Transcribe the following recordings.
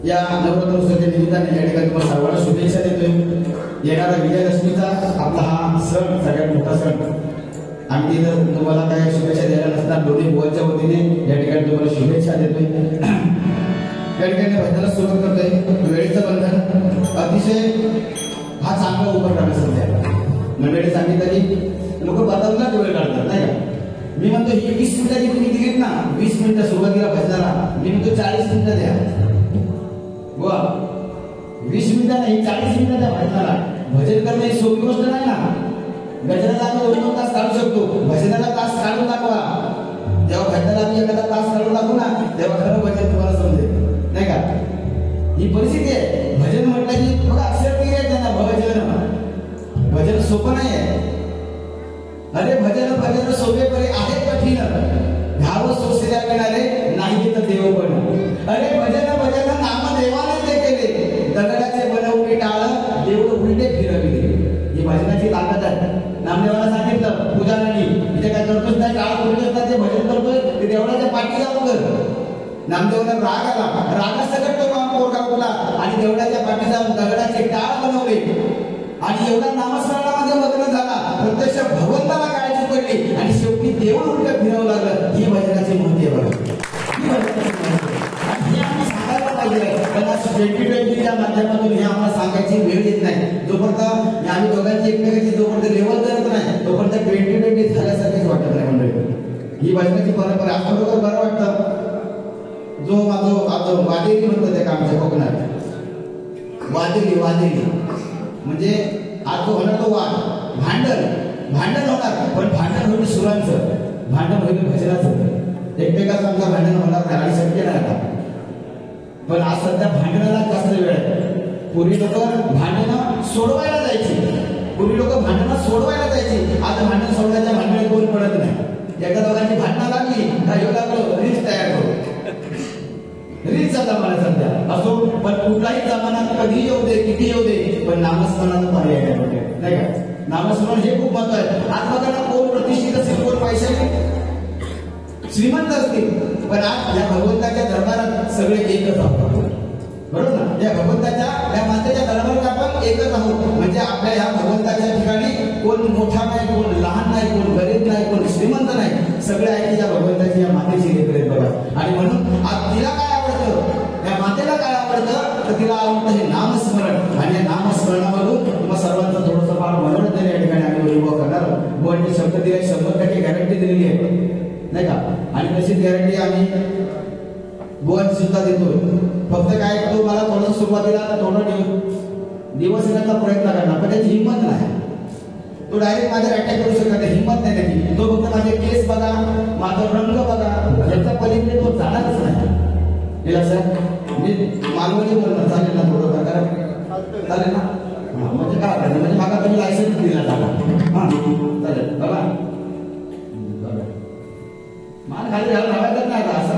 या नवरात्रोत्सवाच्या निमित्ताने या ठिकाणी तुम्हाला सर्वांना शुभेच्छा देतोय। येणारा विजयादशमीचा आपला हा सण सगळ्यात मोठा सण, आम्ही तिथं तुम्हाला काय शुभेच्छा द्यायला नसणार, दोन्ही बुवांच्या वतीने या ठिकाणी तुम्हाला शुभेच्छा देतोय। या ठिकाणी भजनाला सुरुवात करतोय। वेळेचं बंधन अतिशय हा चांगला उपक्रम आहे सध्या। मंडळी सांगितलं की लोक बदलण्यात वेळ काढतात नाही का। मी म्हणतो ही 20 मिनिटाची तुम्ही दिलीत ना, 20 मिनिटं सुरुवातीला भजनाला, मी म्हणतो 40 मिनिटं द्या वा, 20 मिनिटं नाही 40 मिनिटं द्या भजनाला। भजन करणं ही सोपी गोष्ट नाही ना। गजराला आम्ही 2-2 तास काढू शकतो, भजनाला तास काढून दाखवा। जेव्हा भजनाला आम्ही एखादा तास काढून दाखवू ना, तेव्हा खरं भजन तुम्हाला समजेल नाही का। ही परिस्थिती आहे। भजन म्हटलं की बघा अक्षर क्लिअर आहे त्यांना, भजन सोपं नाही आहे। अरे भजन सोपे परे आहे कठीण, घ्यावं सोसल्या मिळाले नाही तर देव पण। अरे भजन नाम देवाने ते केले, दगडाचे बनवले टाळ देव उलटे फिरविले। ही भजनाची ताकद आहे। नामदेवाला सांगितलं पुजाऱ्यांनी, इथे काय करतोच नाही, टाळ करतोच नाही, ते भजन करतोय ते देवळाच्या पाठी जाऊ कर। नामदेवाला राग आला, रागासकट तो पोरगा उठला आणि देवळाच्या पाठी जाऊन दगडाचे टाळ बनवले आणि एवढा नामस्मरणामध्ये मग्न झाला, प्रत्यक्ष भगवंताला काळजी पडली आणि शेवटी देव उलट फिरवू लागलं। ही भजनाची महती आहे बघा, ही भजनाची महती आहे। हे आम्ही सांगायला पाहिजे, पण 2020च्या माध्यमातून हे आम्हाला सांगायची वेळ येत नाही। जोपर्यंत आम्ही दोघांची एकमेकांची जोपर्यंत लेवल करत नाही, तोपर्यंत 2020 झाल्यासारखीच वाटत नाही मंडळी। ही भजनाची परंपरा आज खरोखर बरं वाटतं। जो माझं वादेली म्हणतो त्या आमच्या कोकणात, वादेली म्हणजे आज जो होणार तो वाद, भांडण होणार, पण भांडण होईल सुरांचं, भांडण होईल भजनाचं। एकमेकाचं आमचं भांडण होणार नाही आणि शक्य नाही आता। पण आज सध्या भांडणाला जास्त वेळ आहे। पूर्वी लोक भांडणं सोडवायला जायची, आज भांडण सोडवायच्या भांडणात कोण पडत नाही। एका दोघांची भांडणं लागली का येऊ लागलो रील्स तयार करू, रील्सचा जमाना सध्या असो, पण कुठलाही जमाना कधी येऊ दे किती येऊ दे, पण नामस्मरणाचा पर्याय नाही का। नामस्मरण हे खूप महत्व आहे। आज बघा ना, कोण प्रतिष्ठित असेल, कोण पैशाने श्रीमंत असतील, पण आज या भगवंताच्या दरबारात सगळे एकच आहोत, बरोबर ना। या भगवंताच्या या मातेच्या दरबारात आपण एकच आहोत, म्हणजे आपल्या या भगवंताच्या ठिकाणी कोण मोठा नाही, कोण लहान नाही, कोण गरीब नाही, कोण श्रीमंत नाही, सगळे आहे या भगवंताची या मातेची लेकरे बघा। आणि म्हणून आज तिला काय आवडतं, या मातेला काय आवडतं, तर तिला आवडतं हे नामस्मरण। आणि या नामस्मरणामधून तुम्हा सर्वांचं थोडंसं फार मनोरंजन या ठिकाणी आम्ही उभं करणार। बुवांनी शब्द दिले, 100% गॅरंटी दिलेली आहे नाही का। आणि तशीच गॅरंटी आम्ही बुवांची सुद्धा देतोय। फक्त काय तो मला थोडं सुरुवातीला थोडं दिवस येण्याचा प्रयत्न करणार, पण त्याची हिंमत नाही। तो डायरेक्ट माझ्यावर अटॅक करू शकत नाही, हिंमत नाही त्याची। तो फक्त माझे केस बघा, माझा रंग बघा, याचा पलीकडे तो जाणारच नाही। हे सर मी मालवणी बोलणार, चालेल ना थोडं कारण चालेल ना, म्हणजे काय म्हणजे मागा तुम्ही लायसन्स दिला टाका, हा चालेल बघा, मान खाली घालून हवायचं नाही का असं,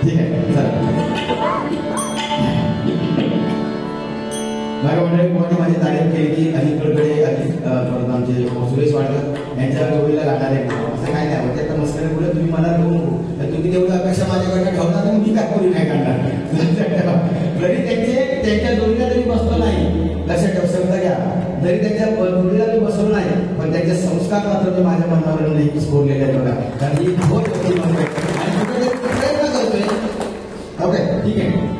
ठीक आहे चालेल। मंडळी माझी तारीफ केली की अजित कडकडे, परत आमचे सुरेश वाडकर यांच्या जोडीला गाणारे, असं काय नाही होते तर मस्करी पुढे तुम्ही मला घेऊन तुम्ही तेवढं अपेक्षा माझ्याकडे ठेवणार नाही, मी काय कोणी नाही काढणार। जरी त्यांच्या जोडीला जरी बसलो नाही, लक्षात ठेव शब्द घ्या, जरी त्यांच्या जोडीला मी बसलो नाही, पण त्यांचे संस्कार मात्र मी माझ्या मनावर नेहमीच बोललेले आहेत बघा। कारण ही बहुत आणि कुठेतरी प्रयत्न करतोय। ओके ठीक आहे।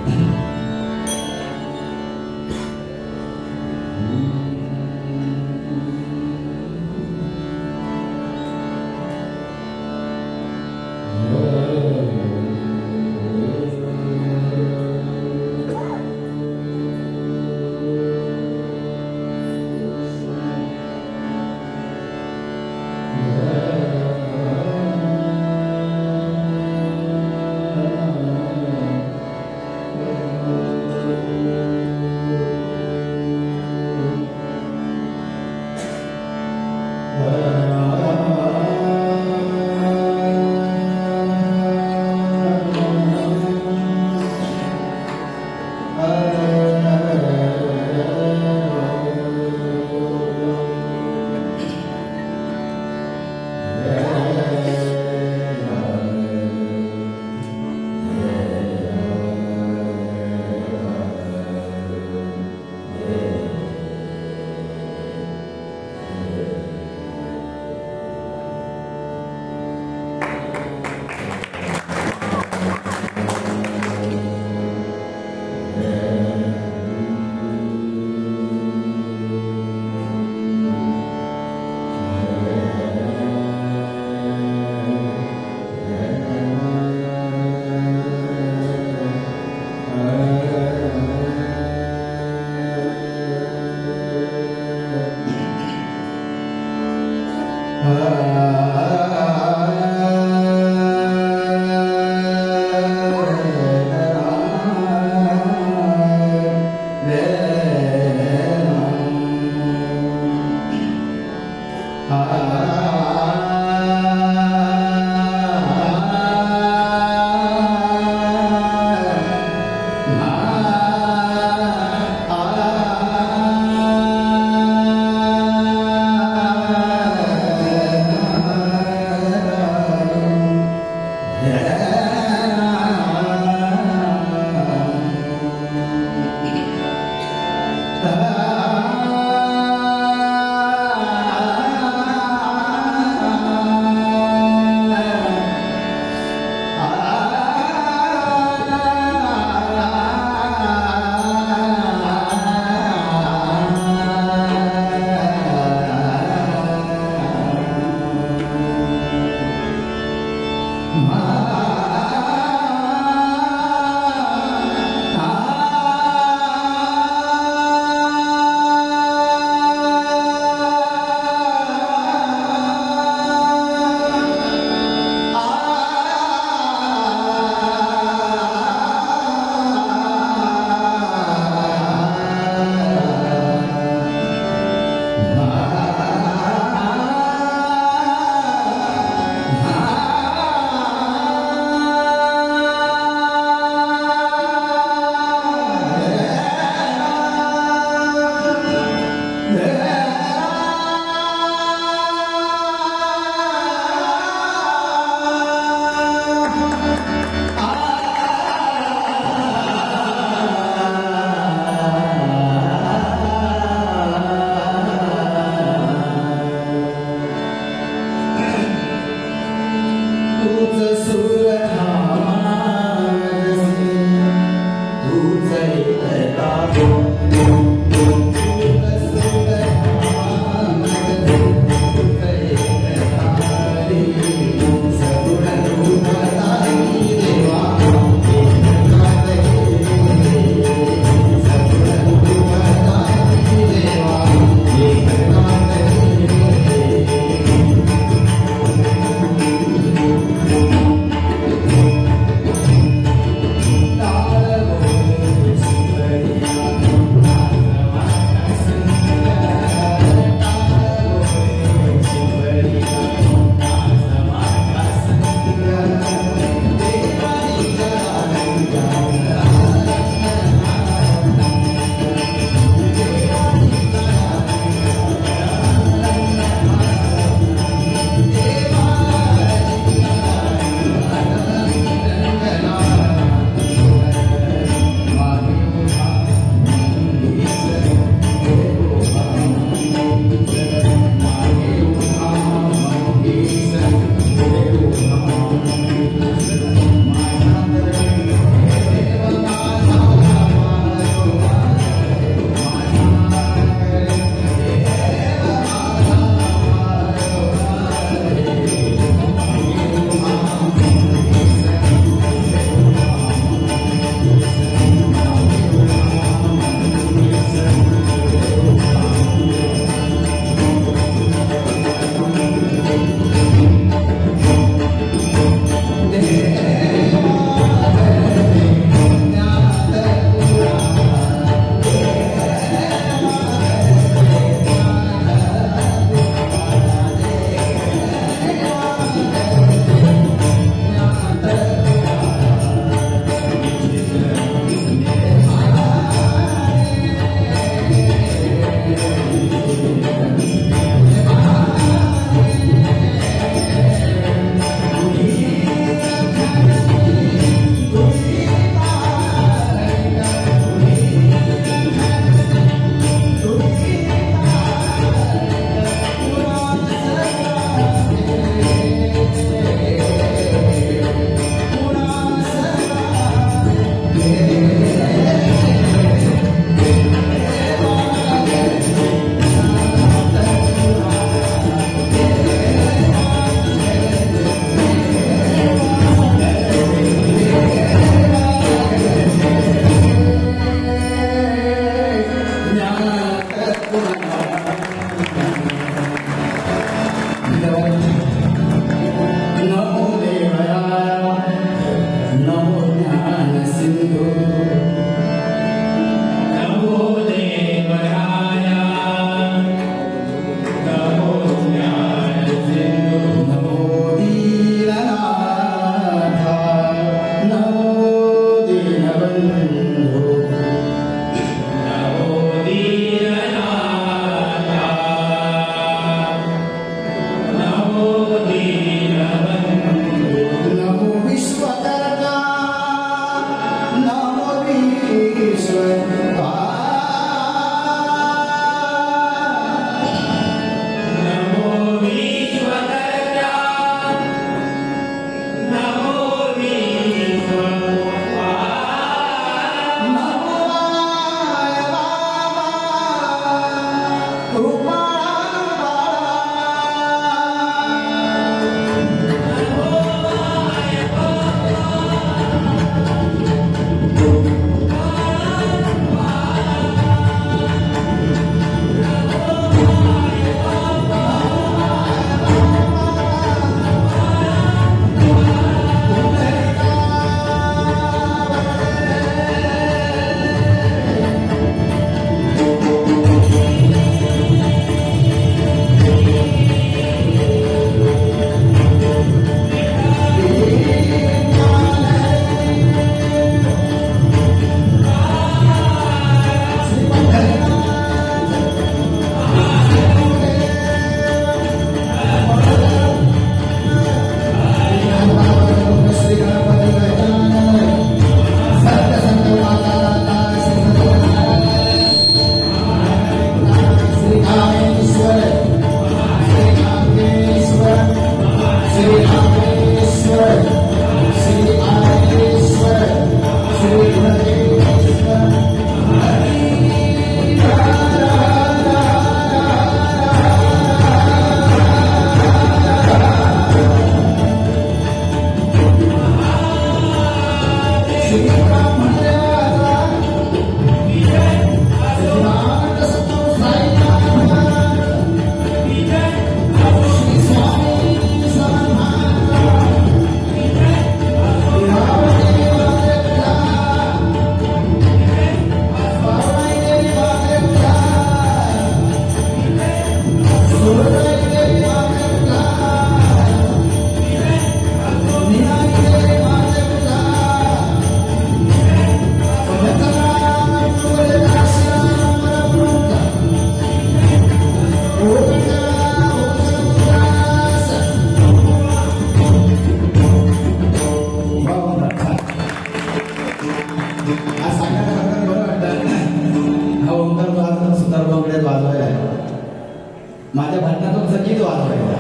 माझ्या भांडणातून सगळीच वाजवायचा.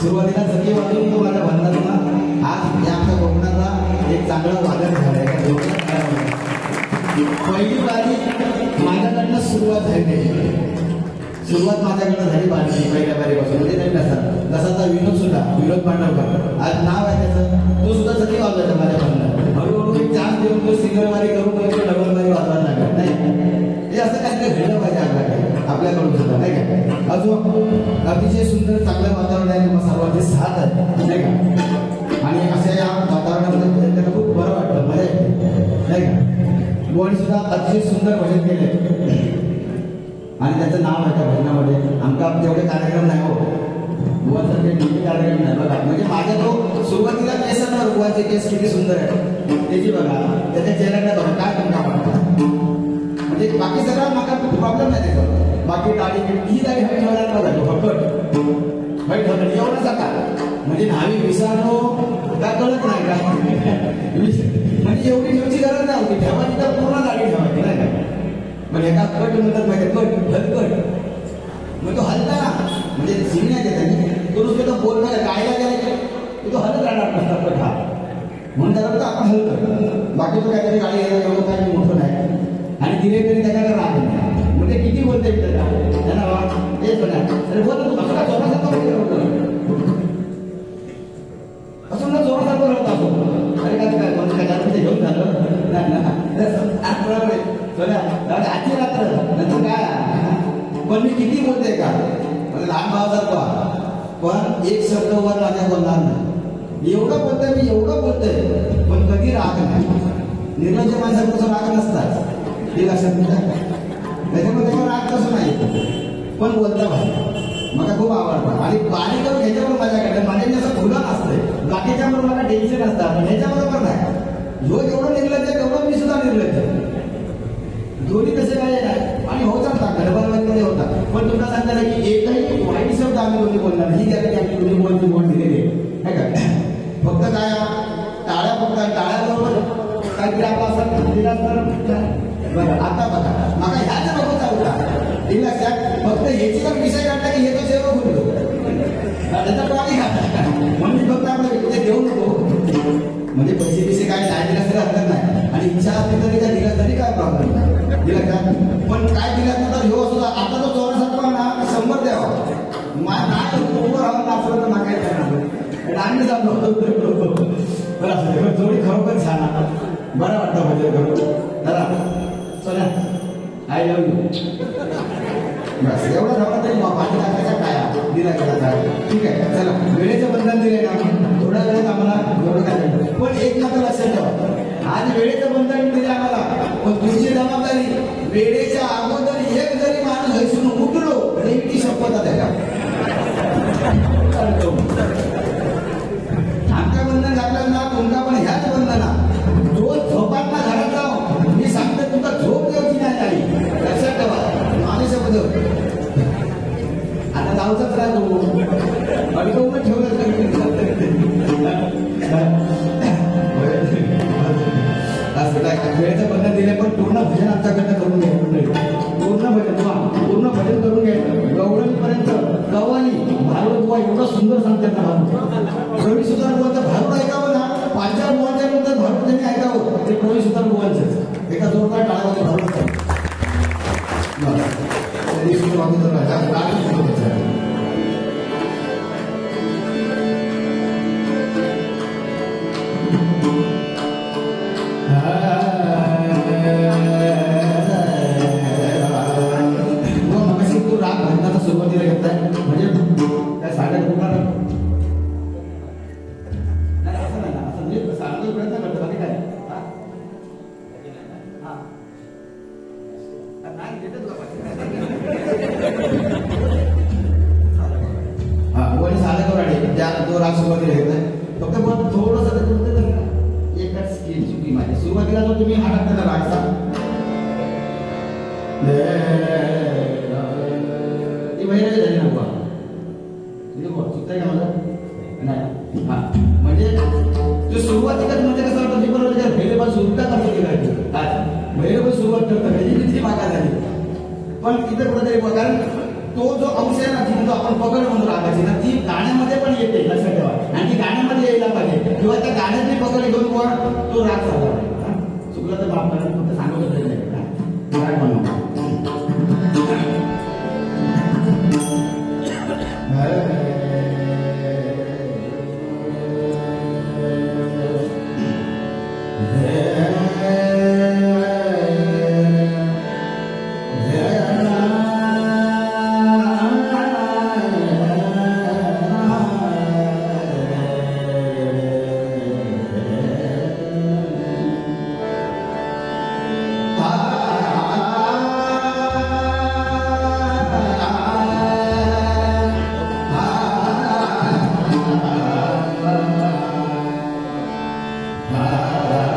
सुरुवातीला सगळी वाजवून तो माझ्या भांडणातून आज या आमच्या कोकणाचा एक चांगला वादन झालाय. पहिली बारी माझ्याकडनं सुरुवात झाली. सुरुवात माझ्याकडनं झाली बारी पहिल्या बारीपासून. म्हणजे नाही नसतात जसाचा विनोद सुद्धा विनोद पांडवकर आज नाव आहे त्याचं. तो सुद्धा सगळी वाजवायचा माझ्या भांडणात. हळूहळू एक चान्स देऊन तो सिंगल बारी करून डबल बारी वाजवायला लागला. नाही हे असं काही घडलं पाहिजे आपल्याकडून सुद्धा नाही का. अजून अतिशय सुंदर चांगलं वातावरण आहे. मग सर्वांचे साथ आहे नाही का. आणि अशा या वातावरणामध्ये त्यांना खूप बरं वाटतं मजा येते नाही का. गोवानी सुद्धा अतिशय सुंदर भजन केले आणि त्याचं नाव आहे त्या भजनामध्ये. आमचा तेवढे कार्यक्रम नाही हो गोवांसारखे नेहमी कार्यक्रम नाही बघा. म्हणजे माझ्या तो सुरुवातीला केस आहे ना गोवाचे केस किती सुंदर आहे त्याची बघा. त्याच्या चेहऱ्याला बघा काय तुमका वाटतं. म्हणजे बाकी सगळा माझा प्रॉब्लेम नाही त्याचा. बाकी दाढी ही दाढी हवी ठेवायला बघा फक्त हवी ठेवलं एवढं जाता. म्हणजे न्हावी विसरलो का कळत नाही का. म्हणजे एवढी ठेवची गरज नाही होती. ठेवायची तर पूर्ण दाढी ठेवायची नाही का. म्हणजे एका कट म्हणतात माहिती कट हलकट मग तो हलता ना. म्हणजे शिकण्यात येतात तो नुसतं तो बोलणं गायला गेला की तो हलत राहणार नसतात कट हा म्हणून त्याला आपण हलकट. बाकी तो काहीतरी गाडी घ्यायला एवढं काही मोठं नाही आणि दिले तरी त्याच्याकडे राहत नाही. म्हणजे किती बोलते त्यांना तेच म्हणा बोलतो तू कसं काय जोरासारखं असं ना जोरासारखं राहत असो. अरे काय काय कोणतं काय जास्त घेऊन झालं आजची रात्र नंतर काय पण मी किती बोलते का म्हणजे लहान भावासारखा पण एक शब्द वर माझ्या बोलणार नाही. एवढं बोलतोय मी एवढं बोलतोय पण कधी राग नाही. निर्लज्ज माणसापासून राग नसतात हे लक्षात नाही. त्याच्यामध्ये राग कसं नाही पण बोलता पाहिजे. मला खूप आवडतं आणि बारीक ह्याच्यावर माझ्याकडे माझ्या जसं खुलं असतंय बाकीच्याबरोबर मला टेन्शन असतं पण ह्याच्याबरोबर नाही. जो जेवढं निर्लज्ज तेवढं मी सुद्धा निर्लज्ज. दोन्ही तसे काय नाही आणि हो चालता गडबडमध्ये होता. पण तुला सांगता की एकही वाईट शब्द आम्ही दोन्ही बोलणार नाही. त्यासाठी आम्ही दोन्ही बोलची बोल दिलेली आहे का. फक्त काय टाळ्या फक्त टाळ्याबरोबर काहीतरी आपला असं दिला तर बरं. आता बघा मला ह्याच बघत चालू का हे लक्षात फक्त ह्याची पण विषय काढला की हे तो सेवक होतो त्याचा पाणी खाता म्हणून फक्त आपलं ते देऊ नको. म्हणजे पैसे बिसे काय नाही दिला तरी हरकत नाही आणि इच्छा असली तरी काय दिला तरी काय प्रॉब्लेम नाही दिला का. पण काय दिला तर ह्यो सुद्धा आता तो 84 ना 100 द्यावा काय उभं राहून नाचलं तर मागायला करणार आणि जातो बरं असं जोडी खरोखर छान बरं वाटतं म्हणजे करून जरा चला आय लव्ह यू बस एवढं राहता तरी माझ्या टाकायचा काय दिला गेला काय ठीक आहे. चला वेळेचं बंधन दिलंय ना थोड्या वेळेत आम्हाला एवढं काय पण एक मात्र लक्षात ठेवा आज वेळेचं बंधन दिले आम्हाला पण तुमची जबाबदारी वेळेच्या अगोदर एक जरी माणूस हैसून उठलो देवीची शपथ आहे आमच्या बंधन घातलं ना तुमका पण ह्याच बंधना रोज झोपातना घरात जाऊ मी सांगतो तुमचा झोप द्यायची नाही आई लक्षात ठेवा माणूस शब्द आता जाऊचाच राहतो अडकवून ठेवलं असं काय वेळेचं बंधन दिले पण पूर्ण भजन आमच्याकडनं करून घ्यायचं पूर्ण भजन करून घ्यायचं. गवळणीपर्यंत गव्हाणी भारूड बुवा एवढं सुंदर सांगतात ना रवी सुतार बुवाचं भारूड ऐकावं ना 5-4 बुवांच्या नंतर भारूड त्यांनी ऐकावं ते रवी सुतार बुवांचंच एका जोरदार टाळामध्ये भारूड ती माझी सुरुवातीला जो तुम्ही हा टाकता ना रागचा ती वगैरे झाली ना बुवा चुकतंय का माझं नाही हा म्हणजे जो सुरुवातीलाच म्हणजे कसं वाटतं मी पण पहिलेपासून सुरुवात करतो की काय पहिलेपासून सुरुवात करतो म्हणजे किती मागा झाली पण तिथे कुठेतरी कारण तो जो अंश आहे ना तिथे जो आपण पकड म्हणतो रागाची ना ती गाण्यामध्ये पण येते लक्षात ठेवा आणि ती गाण्यामध्ये यायला पाहिजे किंवा त्या गाण्यातली पकड घेऊन कोण तो राग चालला पाहिजे चुकलं तर माफ करा फक्त सांगत होतं राग म्हणून Ah